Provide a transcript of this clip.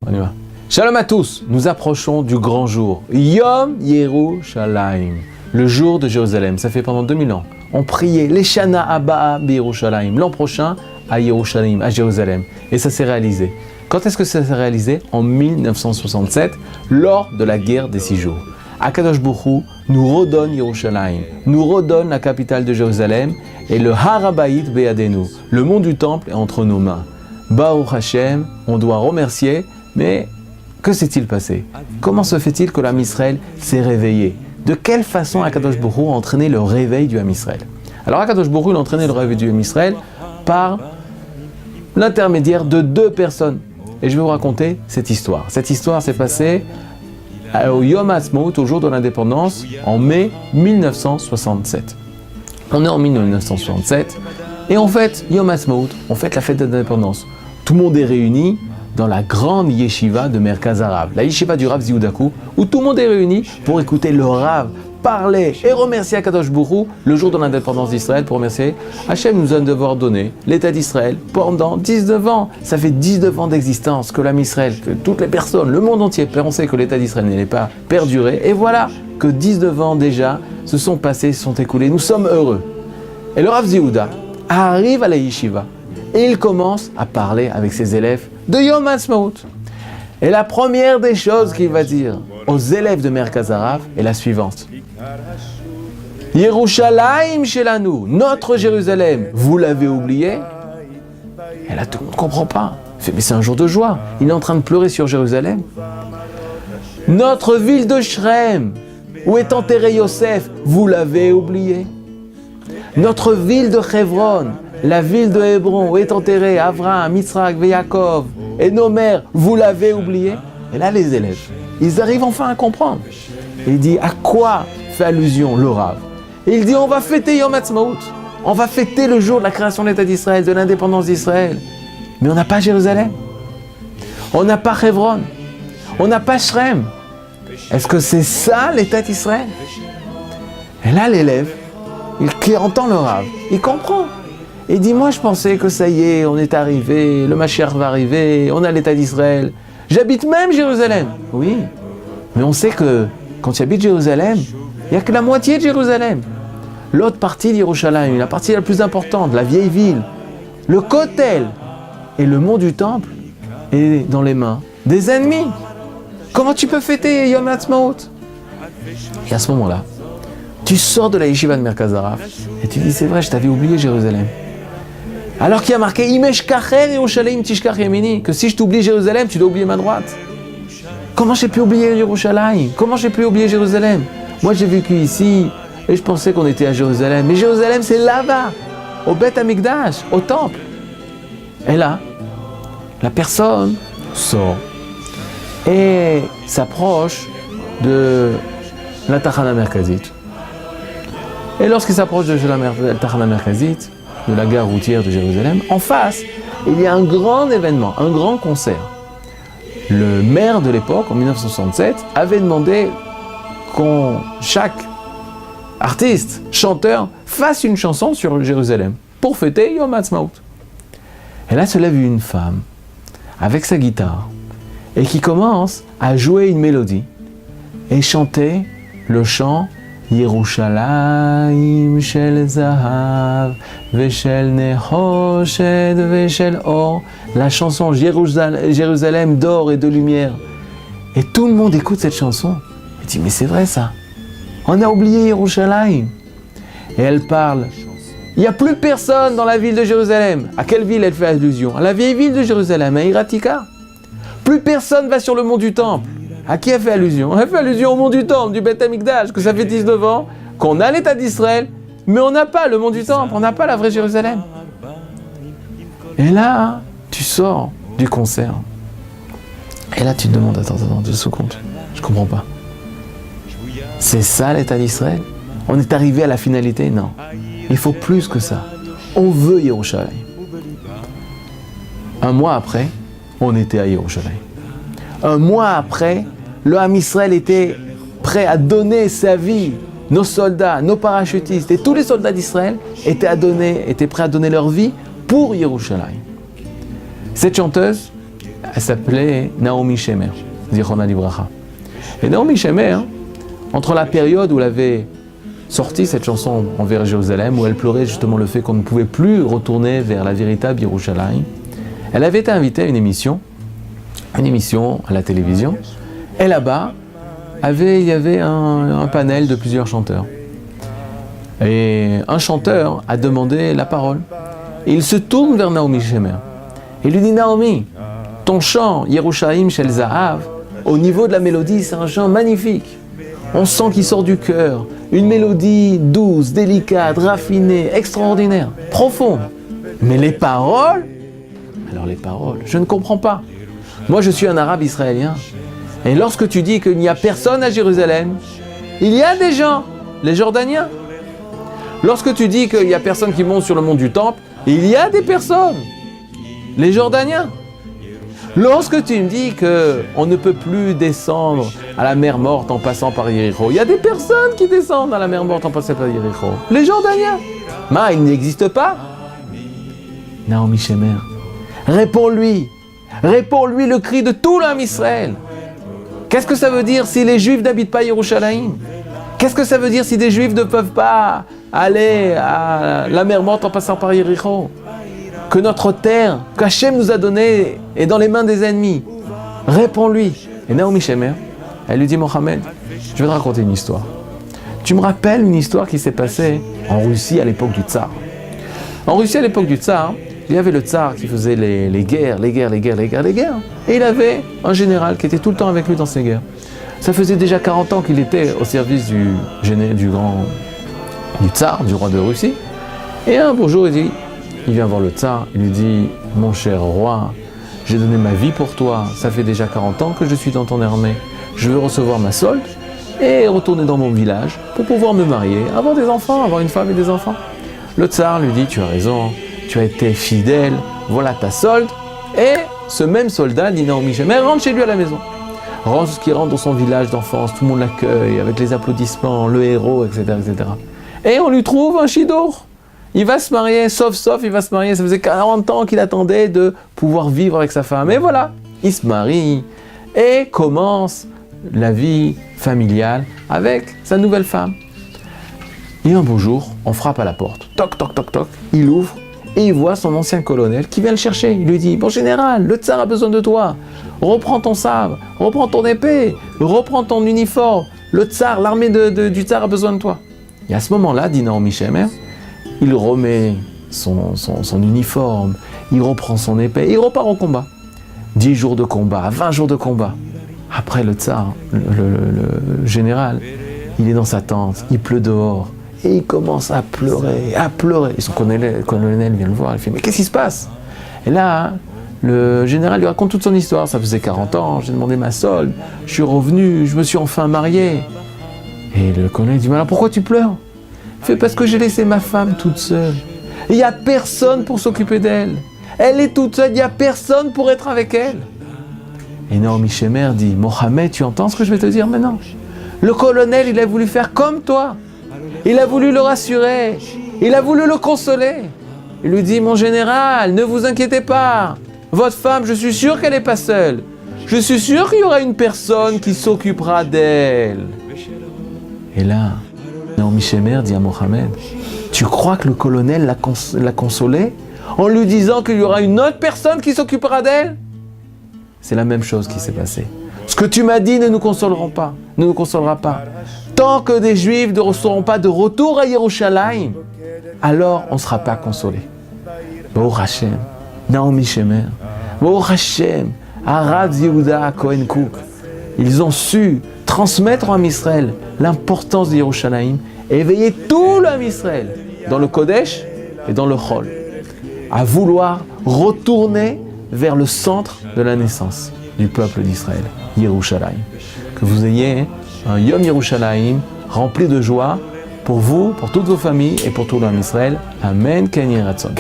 On y va. Shalom à tous, nous approchons du grand jour. Yom Yerushalayim, le jour de Jérusalem. Ça fait pendant 2000 ans. On priait les Shana Abba Yerushalayim, l'an prochain à Yerushalayim, à Jérusalem. Et ça s'est réalisé. Quand est-ce que ça s'est réalisé? En 1967, lors de la guerre des 6 jours. Akadosh Baruch Hu nous redonne Yerushalayim, nous redonne la capitale de Jérusalem et le Har HaBayit Be'adenu, le mont du temple est entre nos mains. Baruch Hashem, on doit remercier, mais que s'est-il passé? Comment se fait-il que l'Am Israël s'est réveillé? De quelle façon Akadosh Baruch Hu a entraîné le réveil du Am Israël? Alors Akadosh Baruch Hu a entraîné le réveil du Am Israël par l'intermédiaire de 2 personnes. Et je vais vous raconter cette histoire. Cette histoire s'est passée au Yom Ha'atzmaut, au jour de l'indépendance, en mai 1967. On est en 1967, et on fête Yom Ha'atzmaut, on fête la fête de l'indépendance. Tout le monde est réuni dans la grande yeshiva de Merkaz Harav, la yeshiva du Rav Ziouda Kook, où tout le monde est réuni pour écouter le Rav parler et remercier Akadosh Baruch Hu le jour de l'indépendance d'Israël, pour remercier Hachem nous a devoir donner l'État d'Israël pendant 19 ans. Ça fait 19 ans d'existence que l'Am Israël, que toutes les personnes, le monde entier pensaient que l'État d'Israël n'allait pas perdurer. Et voilà que 19 ans déjà se sont passés, se sont écoulés. Nous sommes heureux. Et le Rav Ziouda arrive à la yeshiva et il commence à parler avec ses élèves de Yom Ha'atzmaut. Et la première des choses qu'il va dire aux élèves de Merkaz Harav est la suivante. Yerushalayim Shelanu, notre Jérusalem, vous l'avez oublié? Et là, tout le monde ne comprend pas. Il fait, mais c'est un jour de joie. Il est en train de pleurer sur Jérusalem. Notre ville de Shrem, où est enterré Yosef, vous l'avez oublié? Notre ville de Hebron, la ville de Hébron, où est enterré Avraham, Yitzhak, Yaakov et nos mères, vous l'avez oublié? Et là, les élèves, ils arrivent enfin à comprendre. Et il dit, à quoi fait allusion le Rav? Et il dit, on va fêter Yom Ha'atzmaut. On va fêter le jour de la création de l'État d'Israël, de l'indépendance d'Israël. Mais on n'a pas Jérusalem. On n'a pas Hebron. On n'a pas Shrem. Est-ce que c'est ça l'État d'Israël? Et là, l'élève, qui entend le Rav, il comprend. Il dit, moi je pensais que ça y est, on est arrivé, le Mashiach va arriver, on a l'État d'Israël. J'habite même Jérusalem. Oui, mais on sait que quand tu habites Jérusalem, il n'y a que la moitié de Jérusalem. L'autre partie d'Yerushalayim, la partie la plus importante, la vieille ville, le Kotel et le mont du temple est dans les mains des ennemis. Comment tu peux fêter Yom Ha'atzmaut? Et à ce moment-là, tu sors de la yeshiva de Merkaz Harav et tu dis, c'est vrai, je t'avais oublié Jérusalem. Alors qu'il y a marqué Imeshkacher Yerushalayim Tishkach Yemini, que si je t'oublie Jérusalem, tu dois oublier ma droite. Comment j'ai pu oublier Yerushalayim? Comment j'ai pu oublier Jérusalem? Moi j'ai vécu ici et je pensais qu'on était à Jérusalem. Mais Jérusalem c'est là-bas, au Beth Amikdash, au temple. Et là, la personne sort et s'approche de la Tachana Merkazit. Et lorsqu'il s'approche de la Tachana Merkazit, de la gare routière de Jérusalem, en face, il y a un grand événement, un grand concert. Le maire de l'époque, en 1967, avait demandé chaque artiste, chanteur, fasse une chanson sur Jérusalem pour fêter Yom Ha'atzmaut. Et là se lève une femme avec sa guitare et qui commence à jouer une mélodie et chanter le chant Yerushalayim shel zahav veshel nechoshet veshel or, la chanson Jérusalem d'or et de lumière. Et tout le monde écoute cette chanson. Il dit, mais c'est vrai ça. On a oublié Yerushalayim. Et elle parle. Il n'y a plus personne dans la ville de Jérusalem. À quelle ville elle fait allusion? À la vieille ville de Jérusalem, à Iratika. Plus personne va sur le mont du temple. À qui elle fait allusion? Elle fait allusion au mont du temple, du Beth Amikdash, que ça fait 19 ans qu'on a l'État d'Israël, mais on n'a pas le mont du temple, on n'a pas la vraie Jérusalem. Et là, tu sors du concert. Et là, tu te demandes, attends, 2 secondes, je comprends pas. C'est ça l'État d'Israël? On est arrivé à la finalité? Non. Il faut plus que ça. On veut Yerushalayim. Un mois après, on était à Yerushalayim. Un mois après, le Ham Israël était prêt à donner sa vie. Nos soldats, nos parachutistes et tous les soldats d'Israël étaient prêts à donner leur vie pour Yerushalayim. Cette chanteuse, elle s'appelait Naomi Shemer, Zichronah Livracha. Et Naomi Shemer, entre la période où elle avait sorti cette chanson envers Jérusalem, où elle pleurait justement le fait qu'on ne pouvait plus retourner vers la véritable Yerushalayim, elle avait été invitée à une émission à la télévision, et là-bas, il y avait un panel de plusieurs chanteurs. Et un chanteur a demandé la parole. Et il se tourne vers Naomi Shemer. Et lui dit, Naomi, ton chant, Yerushalayim Shel Zahav, au niveau de la mélodie, c'est un chant magnifique. On sent qu'il sort du cœur. Une mélodie douce, délicate, raffinée, extraordinaire, profonde. Mais les paroles, alors les paroles, je ne comprends pas. Moi, je suis un arabe israélien. Et lorsque tu dis qu'il n'y a personne à Jérusalem, il y a des gens, les Jordaniens. Lorsque tu dis qu'il n'y a personne qui monte sur le mont du Temple, il y a des personnes, les Jordaniens. Lorsque tu me dis qu'on ne peut plus descendre à la mer Morte en passant par Yéricho, il y a des personnes qui descendent à la mer Morte en passant par Yéricho. Les Jordaniens. Mais ils n'existent pas. Naomi Shemer, réponds-lui le cri de tout l'homme Israël. Qu'est-ce que ça veut dire si les Juifs n'habitent pas Yerushalayim? Qu'est-ce que ça veut dire si des Juifs ne peuvent pas aller à la mer Morte en passant par Yéricho? Que notre terre, qu'Hachem nous a donnée, est dans les mains des ennemis. Réponds-lui. Et Naomi Shemer, elle lui dit, Mohamed, je vais te raconter une histoire. Tu me rappelles une histoire qui s'est passée en Russie à l'époque du Tsar. En Russie à l'époque du Tsar, il y avait le Tsar qui faisait les guerres. Et il avait un général qui était tout le temps avec lui dans ces guerres. Ça faisait déjà 40 ans qu'il était au service du Tsar, du roi de Russie. Et un beau jour, il vient voir le Tsar, il lui dit, mon cher roi, j'ai donné ma vie pour toi, ça fait déjà 40 ans que je suis dans ton armée. Je veux recevoir ma solde et retourner dans mon village pour pouvoir me marier, avoir des enfants, avoir une femme et des enfants. Le Tsar lui dit, tu as raison, tu as été fidèle, voilà ta solde. Et ce même soldat dit, Naomi Shemer, rentre chez lui à la maison. Lorsqu'il rentre dans son village d'enfance, tout le monde l'accueille avec les applaudissements, le héros, etc., etc. Et on lui trouve un chidour. Il va se marier, sauf, il va se marier. Ça faisait 40 ans qu'il attendait de pouvoir vivre avec sa femme. Et voilà, il se marie et commence la vie familiale avec sa nouvelle femme. Et un beau jour, on frappe à la porte. Toc, toc, toc, toc. Il ouvre et il voit son ancien colonel qui vient le chercher. Il lui dit, bon général, le tsar a besoin de toi. Reprends ton sabre, reprends ton épée, reprends ton uniforme. Le tsar, l'armée du tsar a besoin de toi. Et à ce moment-là, dit Naomi Shemer, il remet son uniforme, il reprend son épée, il repart au combat. 10 jours de combat, 20 jours de combat. Après le tsar, le général, il est dans sa tente, il pleut dehors, et il commence à pleurer. Et son colonel vient le voir, il fait « Mais qu'est-ce qui se passe ?» Et là, le général lui raconte toute son histoire. Ça faisait 40 ans, j'ai demandé ma solde, je suis revenu, je me suis enfin marié. Et le colonel dit « Mais alors pourquoi tu pleures ?» Il fait « Parce que j'ai laissé ma femme toute seule. Il n'y a personne pour s'occuper d'elle. Elle est toute seule, il n'y a personne pour être avec elle. » Et Naomi Shemer dit « Mohamed, tu entends ce que je vais te dire maintenant? Le colonel, il a voulu faire comme toi. Il a voulu le rassurer. Il a voulu le consoler. Il lui dit « Mon général, ne vous inquiétez pas. Votre femme, je suis sûr qu'elle n'est pas seule. Je suis sûr qu'il y aura une personne qui s'occupera d'elle. » Et là, Naomi Shemer dit à Mohamed, tu crois que le colonel l'a consolée en lui disant qu'il y aura une autre personne qui s'occupera d'elle? C'est la même chose qui s'est passée. Ce que tu m'as dit ne nous consolera pas. Tant que des Juifs ne seront pas de retour à Yerushalayim, alors on ne sera pas consolé. Baruch Hashem, Naomi Shemer, Baruch Hashem, Arav Yehuda Cohen Cook, ils ont su transmettre en Israël l'importance de Yerushalayim et éveiller tout l'homme Israël dans le Kodesh et dans le Chol, à vouloir retourner vers le centre de la naissance du peuple d'Israël, Yerushalayim. Que vous ayez un Yom Yerushalayim rempli de joie pour vous, pour toutes vos familles et pour tout l'homme Israël. Amen, Ken Yiratzon.